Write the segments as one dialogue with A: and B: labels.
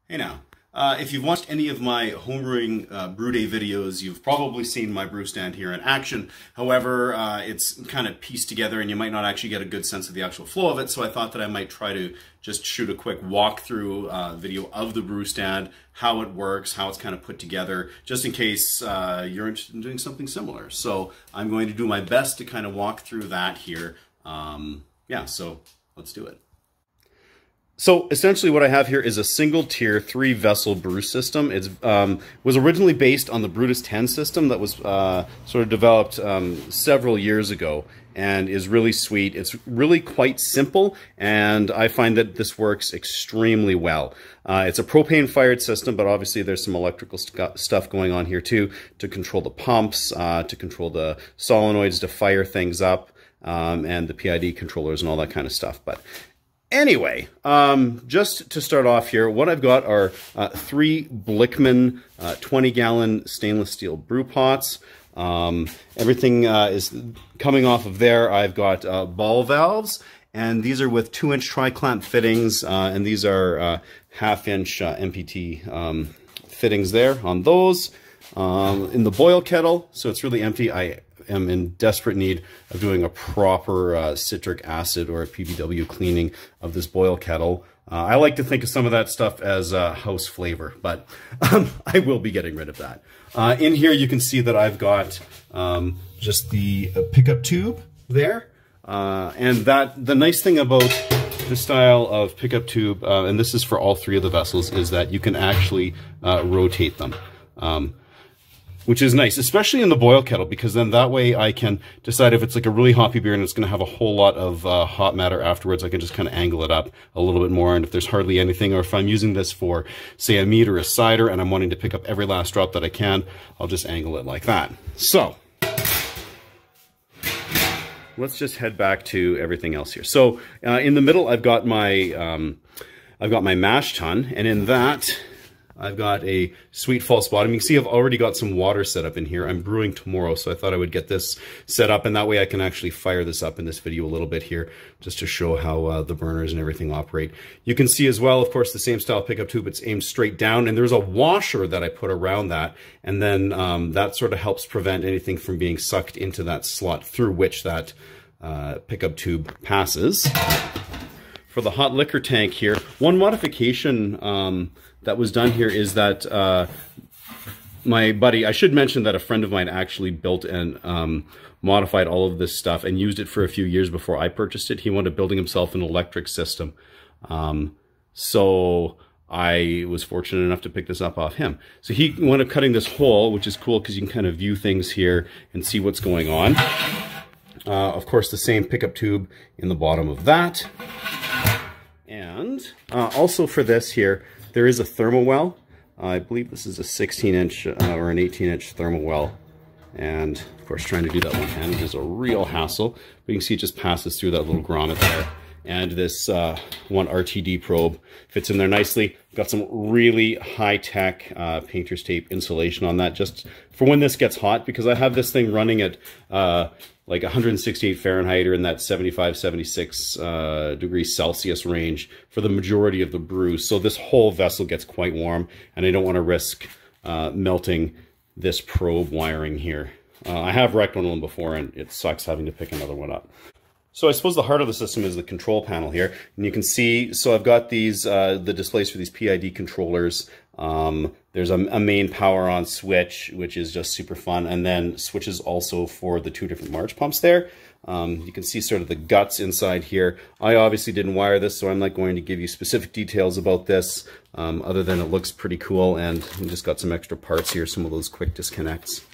A: Hey now, if you've watched any of my homebrewing brew day videos, you've probably seen my brew stand here in action. However, it's kind of pieced together and you might not actually get a good sense of the actual flow of it, so I thought that I might try to just shoot a quick walkthrough video of the brew stand, how it works, how it's kind of put together, just in case you're interested in doing something similar. So I'm going to do my best to kind of walk through that here. Yeah, so let's do it. So essentially what I have here is a single tier 3-vessel brew system. It was originally based on the Brutus 10 system that was sort of developed several years ago and is really sweet. It's really quite simple, and I find that this works extremely well. It's a propane fired system, but obviously there's some electrical stuff going on here too to control the pumps, to control the solenoids to fire things up, and the PID controllers and all that kind of stuff. But anyway, just to start off here, what I've got are 3 Blickman 20-gallon stainless steel brew pots. Everything is coming off of there. I've got ball valves, and these are with 2-inch tri-clamp fittings, and these are half-inch MPT fittings there on those. In the boil kettle, so it's really empty. I am in desperate need of doing a proper citric acid or a PBW cleaning of this boil kettle. I like to think of some of that stuff as house flavor, but I will be getting rid of that. In here you can see that I've got just the pickup tube there, and the nice thing about this style of pickup tube, and this is for all 3 of the vessels, is that you can actually rotate them. Which is nice, especially in the boil kettle, because then that way I can decide if it's like a really hoppy beer and it's going to have a whole lot of hot matter afterwards. I can just kind of angle it up a little bit more, and if there's hardly anything, or if I'm using this for, say, a mead or a cider and I'm wanting to pick up every last drop that I can, I'll just angle it like that. So let's just head back to everything else here. So in the middle, I've got my mash tun, and in that I've got a sweet false bottom. You can see I've already got some water set up in here. I'm brewing tomorrow, so I thought I would get this set up, and that way I can actually fire this up in this video a little bit here, just to show how the burners and everything operate. You can see as well, of course, the same style pickup tube. It's aimed straight down, and there's a washer that I put around that, and then that sort of helps prevent anything from being sucked into that slot through which that pickup tube passes. For the hot liquor tank here, one modification that was done here is that my buddy, I should mention that a friend of mine actually built and modified all of this stuff and used it for a few years before I purchased it. He wanted building himself an electric system. So I was fortunate enough to pick this up off him. So he wound up cutting this hole, which is cool because you can kind of view things here and see what's going on. Of course, the same pickup tube in the bottom of that. And also for this here, there is a thermal well. I believe this is a 16-inch or an 18-inch thermal well. And of course, trying to do that one-handed is a real hassle. But you can see it just passes through that little grommet there. And this one RTD probe fits in there nicely. Got some really high-tech painter's tape insulation on that, just for when this gets hot, because I have this thing running at like 168 Fahrenheit or in that 75, 76 degrees Celsius range for the majority of the brew. So this whole vessel gets quite warm, and I don't want to risk melting this probe wiring here. I have wrecked one of them before, and it sucks having to pick another one up. So I suppose the heart of the system is the control panel here. And you can see, so I've got these, the displays for these PID controllers. There's a main power on switch, which is just super fun. And then switches also for the 2 different March pumps there. You can see sort of the guts inside here. I obviously didn't wire this, so I'm not going to give you specific details about this, other than it looks pretty cool. And we just got some extra parts here, some of those quick disconnects.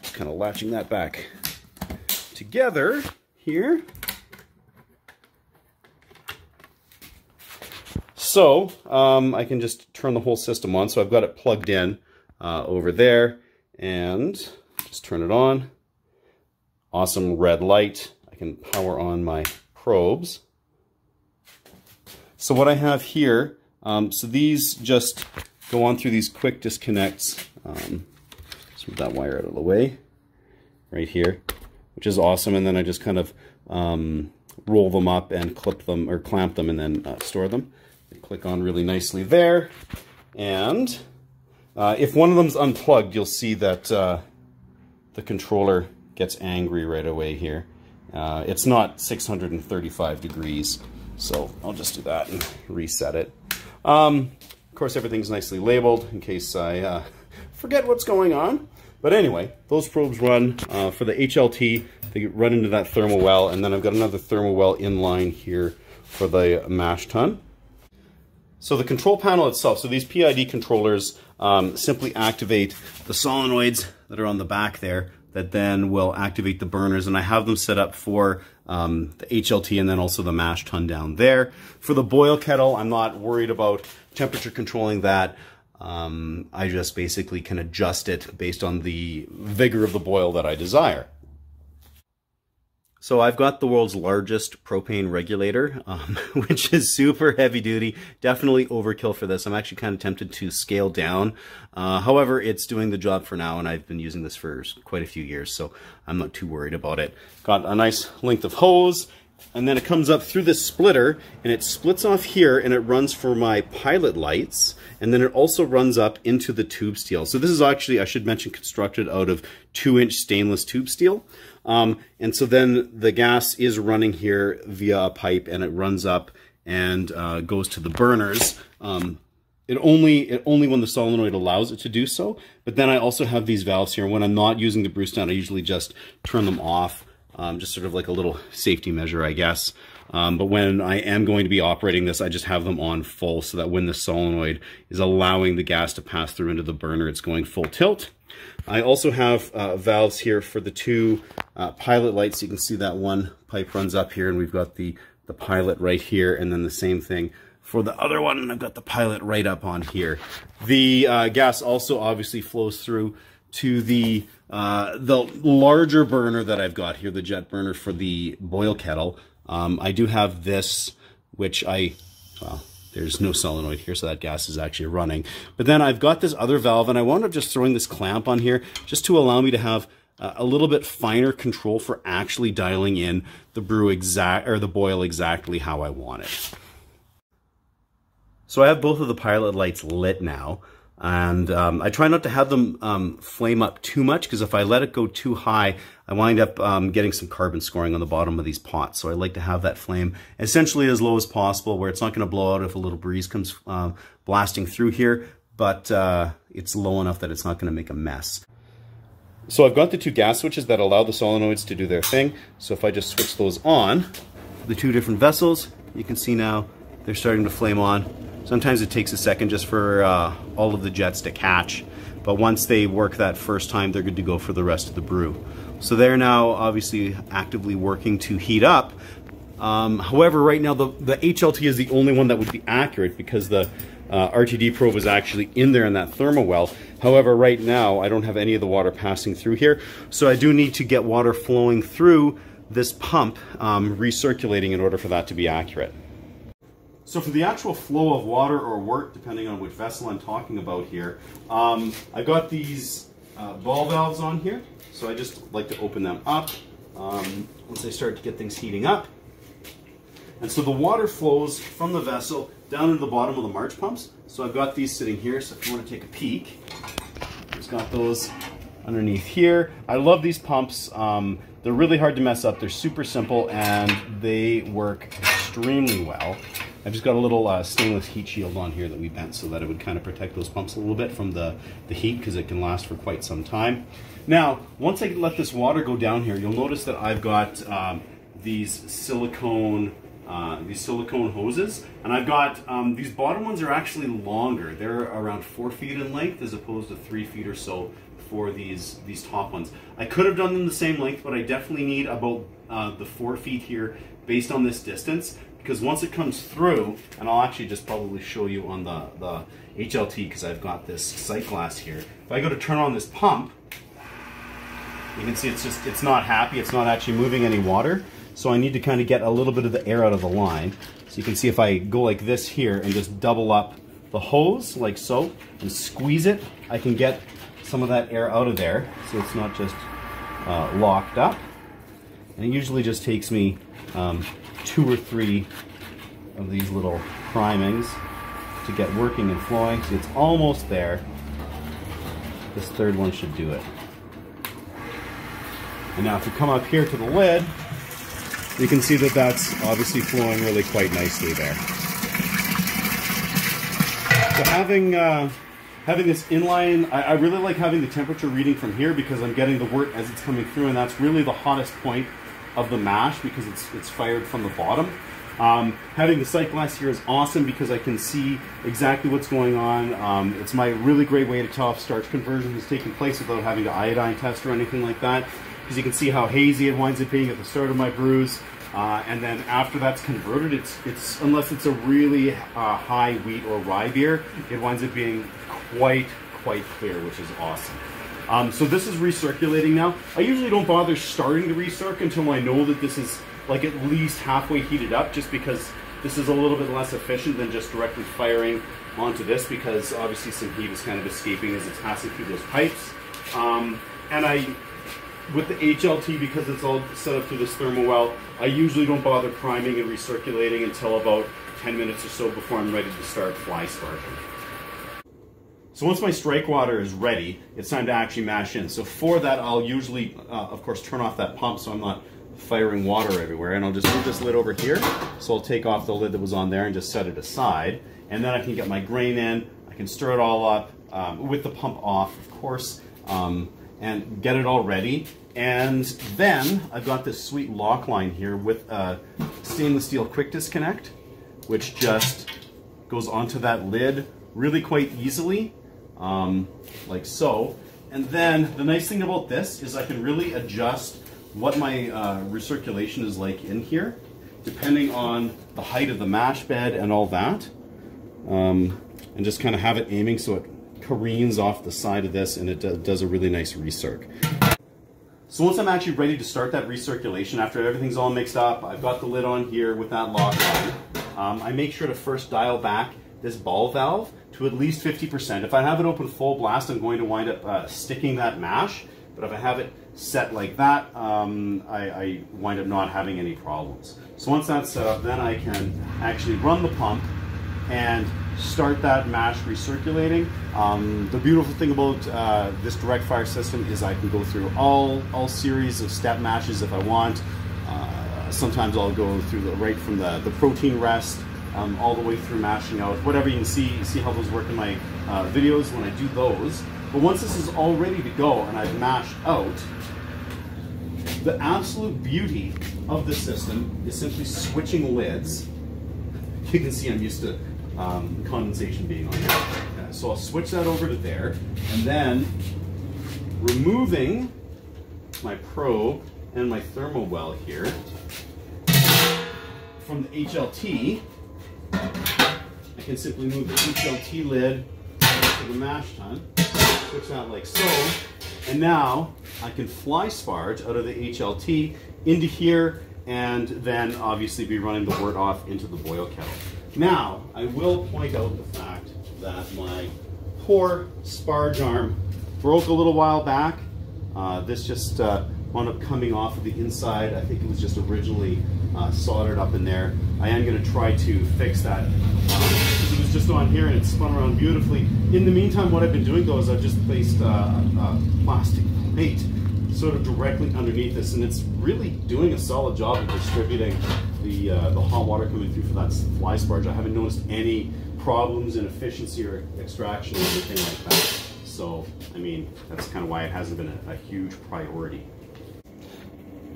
A: Just kind of latching that back together here. So I can just turn the whole system on. So I've got it plugged in over there, and just turn it on. Awesome red light. I can power on my probes. So what I have here, so these just go on through these quick disconnects. Just move that wire out of the way right here, which is awesome. And then I just kind of roll them up and clip them or clamp them and then store them. They click on really nicely there. And if one of them's unplugged, you'll see that the controller gets angry right away here. It's not 635 degrees, so I'll just do that and reset it. Of course, everything's nicely labeled in case I forget what's going on. But anyway, those probes run for the HLT. They run into that thermal well, and then I've got another thermal well in line here for the mash tun. So the control panel itself, so these PID controllers simply activate the solenoids that are on the back there that then will activate the burners, and I have them set up for the HLT and then also the mash tun down there. For the boil kettle, I'm not worried about temperature controlling that. I just basically can adjust it based on the vigor of the boil that I desire. So I've got the world's largest propane regulator, which is super heavy duty, definitely overkill for this. I'm actually kind of tempted to scale down. However, it's doing the job for now, and I've been using this for quite a few years, so I'm not too worried about it. Got a nice length of hose, and then it comes up through this splitter, and it splits off here, and it runs for my pilot lights, and then it also runs up into the tube steel. So this is actually, I should mention, constructed out of 2-inch stainless tube steel. And so then the gas is running here via a pipe, and it runs up and goes to the burners. It only when the solenoid allows it to do so. But then I also have these valves here. When I'm not using the brew stand, I usually just turn them off, just sort of like a little safety measure, I guess. But when I am going to be operating this, I just have them on full so that when the solenoid is allowing the gas to pass through into the burner, it's going full tilt. I also have valves here for the two pilot lights. You can see that one pipe runs up here, and we've got the pilot right here, and then the same thing for the other one, and I've got the pilot right up on here. The gas also obviously flows through to the larger burner that I've got here, the jet burner for the boil kettle. I do have this, which well, there's no solenoid here, so that gas is actually running. But then I've got this other valve, and I wound up just throwing this clamp on here just to allow me to have a little bit finer control for actually dialing in the the boil exactly how I want it. So I have both of the pilot lights lit now, and I try not to have them flame up too much, because if I let it go too high, I wind up getting some carbon scoring on the bottom of these pots. So I like to have that flame essentially as low as possible, where it's not going to blow out if a little breeze comes blasting through here, but it's low enough that it's not going to make a mess. So I've got the two gas switches that allow the solenoids to do their thing. So if I just switch those on, the two different vessels, you can see now they're starting to flame on. Sometimes it takes a second just for all of the jets to catch, but once they work that first time, they're good to go for the rest of the brew. So they're now obviously actively working to heat up. However, right now the HLT is the only one that would be accurate, because the RTD probe is actually in there in that thermal well. However, right now I don't have any of the water passing through here, so I do need to get water flowing through this pump, recirculating, in order for that to be accurate. So for the actual flow of water or work, depending on which vessel I'm talking about here, I've got these ball valves on here, so I just like to open them up once I start to get things heating up. And so the water flows from the vessel down into the bottom of the March pumps. So I've got these sitting here, so if you want to take a peek, just got those underneath here. I love these pumps. They're really hard to mess up. They're super simple, and they work extremely well. I've just got a little stainless heat shield on here that we bent so that it would kind of protect those pumps a little bit from the heat, because it can last for quite some time. Now, once I let this water go down here, you'll notice that I've got these silicone hoses, and I've got these bottom ones are actually longer. They're around 4 feet in length as opposed to 3 feet or so for these top ones. I could have done them the same length, but I definitely need about the 4 feet here based on this distance, because once it comes through, and I'll actually just probably show you on the HLT, because I've got this sight glass here. If I go to turn on this pump, you can see it's not happy. It's not actually moving any water. So I need to kind of get a little bit of the air out of the line. So you can see if I go like this here and just double up the hose like so and squeeze it, I can get some of that air out of there, so it's not just locked up. And it usually just takes me 2 or 3 of these little primings to get working and flowing. See, it's almost there. This third one should do it. And now if you come up here to the lid, you can see that that's obviously flowing really quite nicely there. So having this inline, I really like having the temperature reading from here because I'm getting the wort as it's coming through, and that's really the hottest point of the mash because it's fired from the bottom. Having the sight glass here is awesome because I can see exactly what's going on. It's my really great way to tell if starch conversion has taken place without having to iodine test or anything like that. Because you can see how hazy it winds up being at the start of my brews. And then after that's converted, it's unless it's a really high wheat or rye beer, it winds up being quite clear, which is awesome. So this is recirculating now. I usually don't bother starting to recirc until I know that this is like at least halfway heated up, just because this is a little bit less efficient than just directly firing onto this, because obviously some heat is kind of escaping as it's passing through those pipes. And with the HLT, because it's all set up through this thermal well, I usually don't bother priming and recirculating until about 10 minutes or so before I'm ready to start fly sparging. So once my strike water is ready, it's time to actually mash in. So for that, I'll usually, of course, turn off that pump so I'm not firing water everywhere. And I'll just move this lid over here. So I'll take off the lid that was on there and just set it aside. And then I can get my grain in. I can stir it all up with the pump off, of course. And get it all ready. And then I've got this sweet lock line here with a stainless steel quick disconnect, which just goes onto that lid really quite easily, like so. And then the nice thing about this is I can really adjust what my recirculation is like in here, depending on the height of the mash bed and all that, and just kind of have it aiming so it careens off the side of this, and it does a really nice recirc. So once I'm actually ready to start that recirculation, after everything's all mixed up, I've got the lid on here with that lock on. I make sure to first dial back this ball valve to at least 50%. If I have it open full blast, I'm going to wind up sticking that mash. But if I have it set like that, I wind up not having any problems. So once that's set up, then I can actually run the pump and start that mash recirculating. The beautiful thing about this direct fire system is I can go through all series of step mashes if I want. Sometimes I'll go through right from the protein rest all the way through mashing out. Whatever, you can see how those work in my videos when I do those. But once this is all ready to go and I've mashed out, the absolute beauty of the system is simply switching lids. You can see I'm used to condensation being on here. So I'll switch that over to there, and then removing my probe and my thermal well here from the HLT, I can simply move the HLT lid to the mash tun, switch that like so, and now I can fly sparge out of the HLT into here, and then obviously be running the wort off into the boil kettle. Now, I will point out the fact that my poor sparge arm broke a little while back. This just wound up coming off of the inside. I think it was just originally soldered up in there. I am going to try to fix that. It was just on here and it spun around beautifully. In the meantime, what I've been doing though is I've just placed a plastic plate sort of directly underneath this, and it's really doing a solid job of distributing the hot water coming through for that fly sparge. I haven't noticed any problems in efficiency or extraction or anything like that. So, I mean, that's kind of why it hasn't been a huge priority.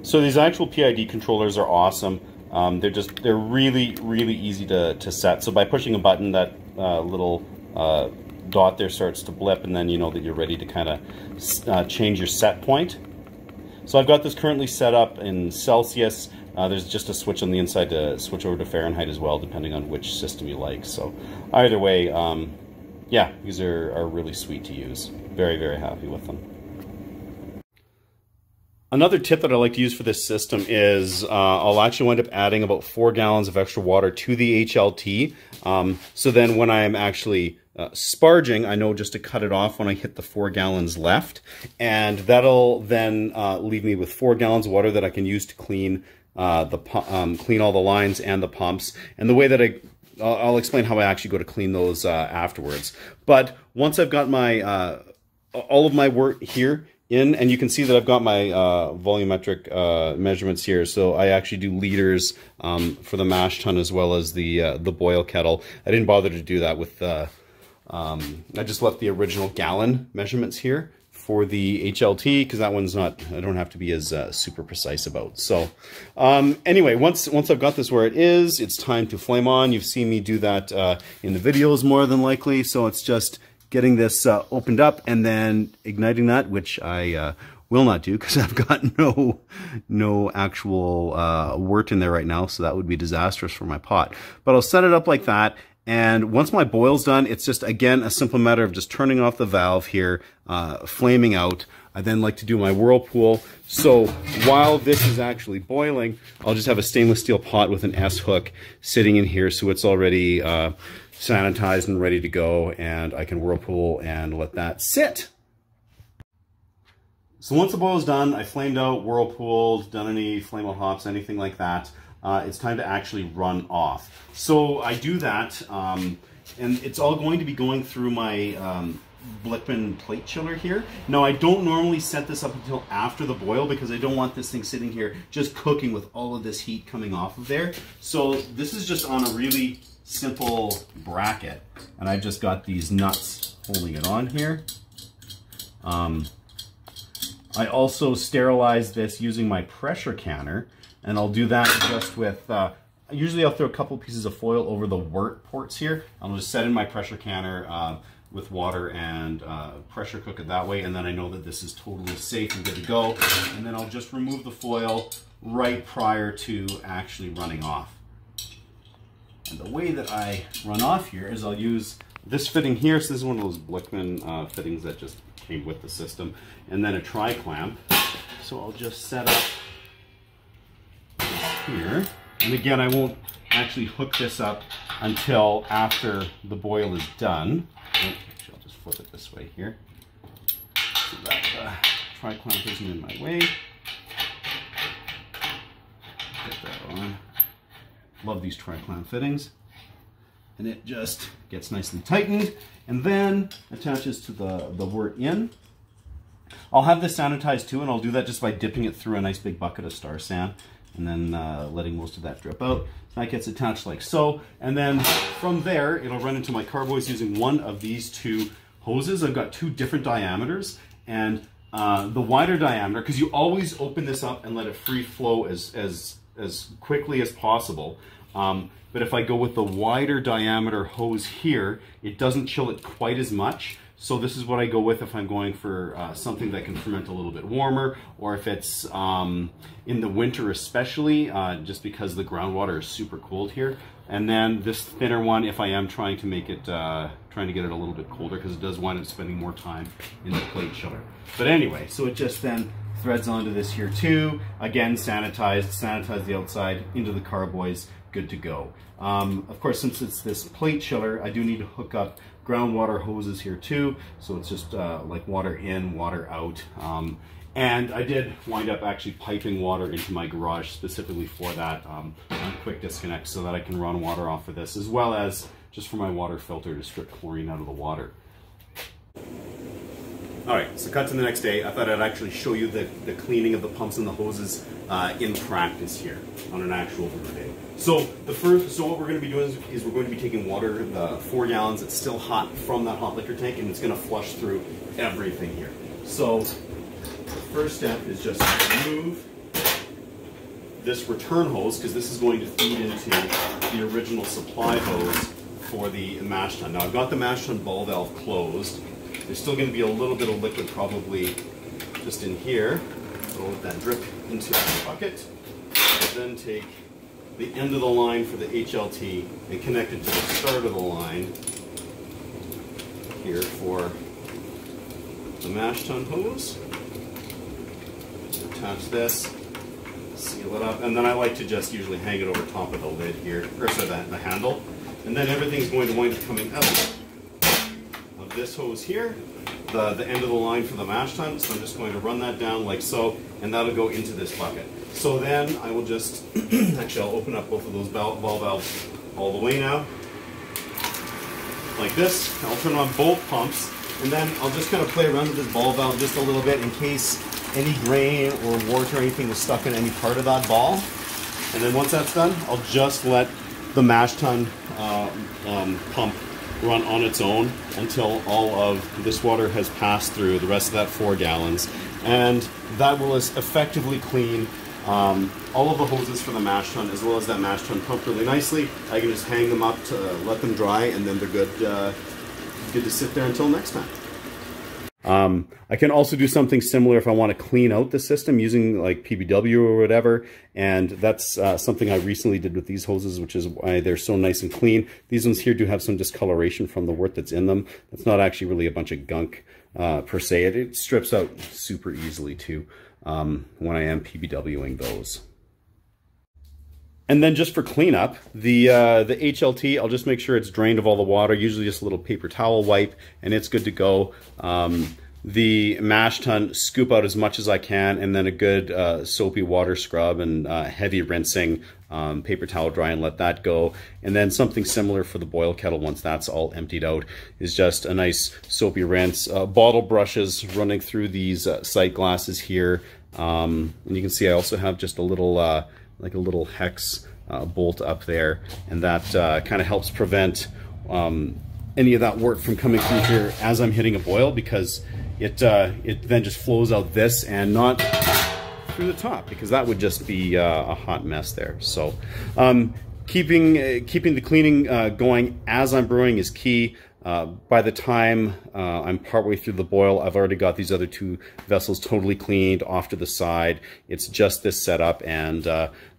A: So these actual PID controllers are awesome. They're really easy to set. So by pushing a button, that little dot there starts to blip, and then you know that you're ready to kind of change your set point. So I've got this currently set up in Celsius. There's just a switch on the inside to switch over to Fahrenheit as well, depending on which system you like. So either way, yeah, these are really sweet to use. Very happy with them. Another tip that I like to use for this system is I'll actually wind up adding about 4 gallons of extra water to the HLT. So then when I'm actually sparging, I know just to cut it off when I hit the 4 gallons left. And that'll then leave me with 4 gallons of water that I can use to clean clean all the lines and the pumps. And the way that I'll explain how I actually go to clean those afterwards. But once I've got my all of my work here in, and you can see that I've got my volumetric measurements here. So I actually do liters for the mash tun as well as the boil kettle. I didn't bother to do that with I just left the original gallon measurements here for the HLT, because that one's not, I don't have to be as super precise about. So anyway, once I've got this where it is, it's time to flame on. You've seen me do that in the videos more than likely. So it's just getting this opened up and then igniting that, which I will not do because I've got no actual wort in there right now. So that would be disastrous for my pot. But I'll set it up like that. And once my boil's done, it's just, again, a simple matter of just turning off the valve here, flaming out. I then like to do my whirlpool. So while this is actually boiling, I'll just have a stainless steel pot with an S-hook sitting in here, so it's already sanitized and ready to go, and I can whirlpool and let that sit. So once the boil is done, I flamed out, whirlpooled, done any flame-out hops, anything like that. It's time to actually run off. So I do that, and it's all going to be going through my Blickman plate chiller here. Now, I don't normally set this up until after the boil because I don't want this thing sitting here just cooking with all of this heat coming off of there. So this is just on a really simple bracket, and I've just got these nuts holding it on here. I also sterilize this using my pressure canner, and I'll do that just with, usually I'll throw a couple pieces of foil over the wort ports here. I'll just set in my pressure canner with water and pressure cook it that way, and then I know that this is totally safe and good to go. And then I'll just remove the foil right prior to actually running off. And the way that I run off here is I'll use this fitting here. So this is one of those Blickman fittings that just came with the system, and then a tri-clamp. So I'll just set up here, and again, I won't actually hook this up until after the boil is done. Actually, I'll just flip it this way here so that the tri-clamp isn't in my way. Get that on. Love these tri-clamp fittings, and it just gets nicely tightened and then attaches to the wort in. I'll have this sanitized too, and I'll do that just by dipping it through a nice big bucket of Star San and then letting most of that drip out. That gets attached like so, and then from there it'll run into my carboys using one of these two hoses. I've got two different diameters, and the wider diameter, because you always open this up and let it free flow as quickly as possible. But if I go with the wider diameter hose here, it doesn't chill it quite as much. So this is what I go with if I'm going for something that can ferment a little bit warmer, or if it's in the winter especially, just because the groundwater is super cold here. And then this thinner one if I am trying to make it, trying to get it a little bit colder, because it does wind up spending more time in the plate chiller. But anyway, so it just then threads onto this here too. Again, sanitize the outside into the carboys, good to go. Of course, since it's this plate chiller, I do need to hook up groundwater hoses here too, so it's just like water in, water out. And I did wind up actually piping water into my garage specifically for that on quick disconnect, so that I can run water off of this, as well as just for my water filter to strip chlorine out of the water. Alright, so cut to the next day. I thought I'd actually show you the cleaning of the pumps and the hoses in practice here on an actual brew day. So what we're going to be doing is we're going to be taking water, the 4 gallons, it's still hot from that hot liquor tank, and it's going to flush through everything here. So the first step is just to remove this return hose, because this is going to feed into the original supply hose for the mash tun. Now I've got the mash tun ball valve closed. There's still going to be a little bit of liquid probably just in here. So I'll let that drip into the bucket. I'll then take the end of the line for the HLT and connect it to the start of the line here for the mash tun hose. Attach this, seal it up, and then I like to just usually hang it over top of the lid here, or so that the handle, and then everything's going to wind up coming out of this hose here the end of the line for the mash tun. So I'm just going to run that down like so, and that'll go into this bucket. So then I will just, actually I'll open up both of those ball valves all the way now, like this. I'll turn on both pumps, and then I'll just kind of play around with this ball valve just a little bit in case any grain or water or anything is stuck in any part of that ball. And then once that's done, I'll just let the mash tun pump run on its own until all of this water has passed through the rest of that 4 gallons. And that will effectively clean all of the hoses for the mash tun, as well as that mash tun pump really nicely. I can just hang them up to let them dry, and then they're good to sit there until next time. I can also do something similar if I want to clean out the system using like PBW or whatever, and that's something I recently did with these hoses, which is why they're so nice and clean. These ones here do have some discoloration from the wort that's in them. That's not actually really a bunch of gunk per se. It strips out super easily too when I am PBWing those. And then just for cleanup, the HLT, I'll just make sure it's drained of all the water, usually just a little paper towel wipe, and it's good to go. The mash tun, scoop out as much as I can, and then a good soapy water scrub and heavy rinsing, paper towel dry, and let that go. And then something similar for the boil kettle once that's all emptied out is just a nice soapy rinse. Bottle brushes running through these sight glasses here. And you can see I also have just a little like a little hex bolt up there, and that kind of helps prevent any of that wort from coming through here as I'm hitting a boil, because it then just flows out this and not through the top, because that would just be a hot mess there. So keeping the cleaning going as I'm brewing is key. By the time I'm partway through the boil, I've already got these other 2 vessels totally cleaned off to the side. It's just this setup, and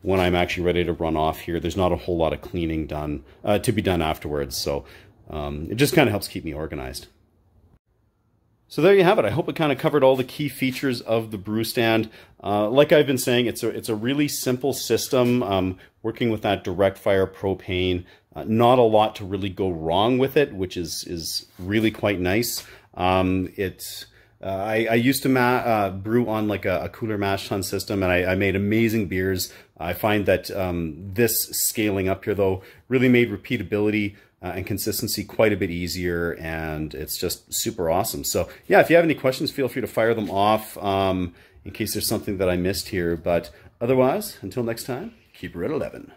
A: when I'm actually ready to run off here, there's not a whole lot of cleaning done to be done afterwards. So it just kind of helps keep me organized. So there you have it. I hope it kind of covered all the key features of the brew stand. Like I've been saying, it's a really simple system, working with that direct fire propane. Not a lot to really go wrong with it, which is really quite nice. I used to brew on like a cooler mash tun system, and I made amazing beers. I find that this scaling up here, though, really made repeatability and consistency quite a bit easier, and it's just super awesome. So yeah, if you have any questions, feel free to fire them off in case there's something that I missed here. But otherwise, until next time, keep it at 11.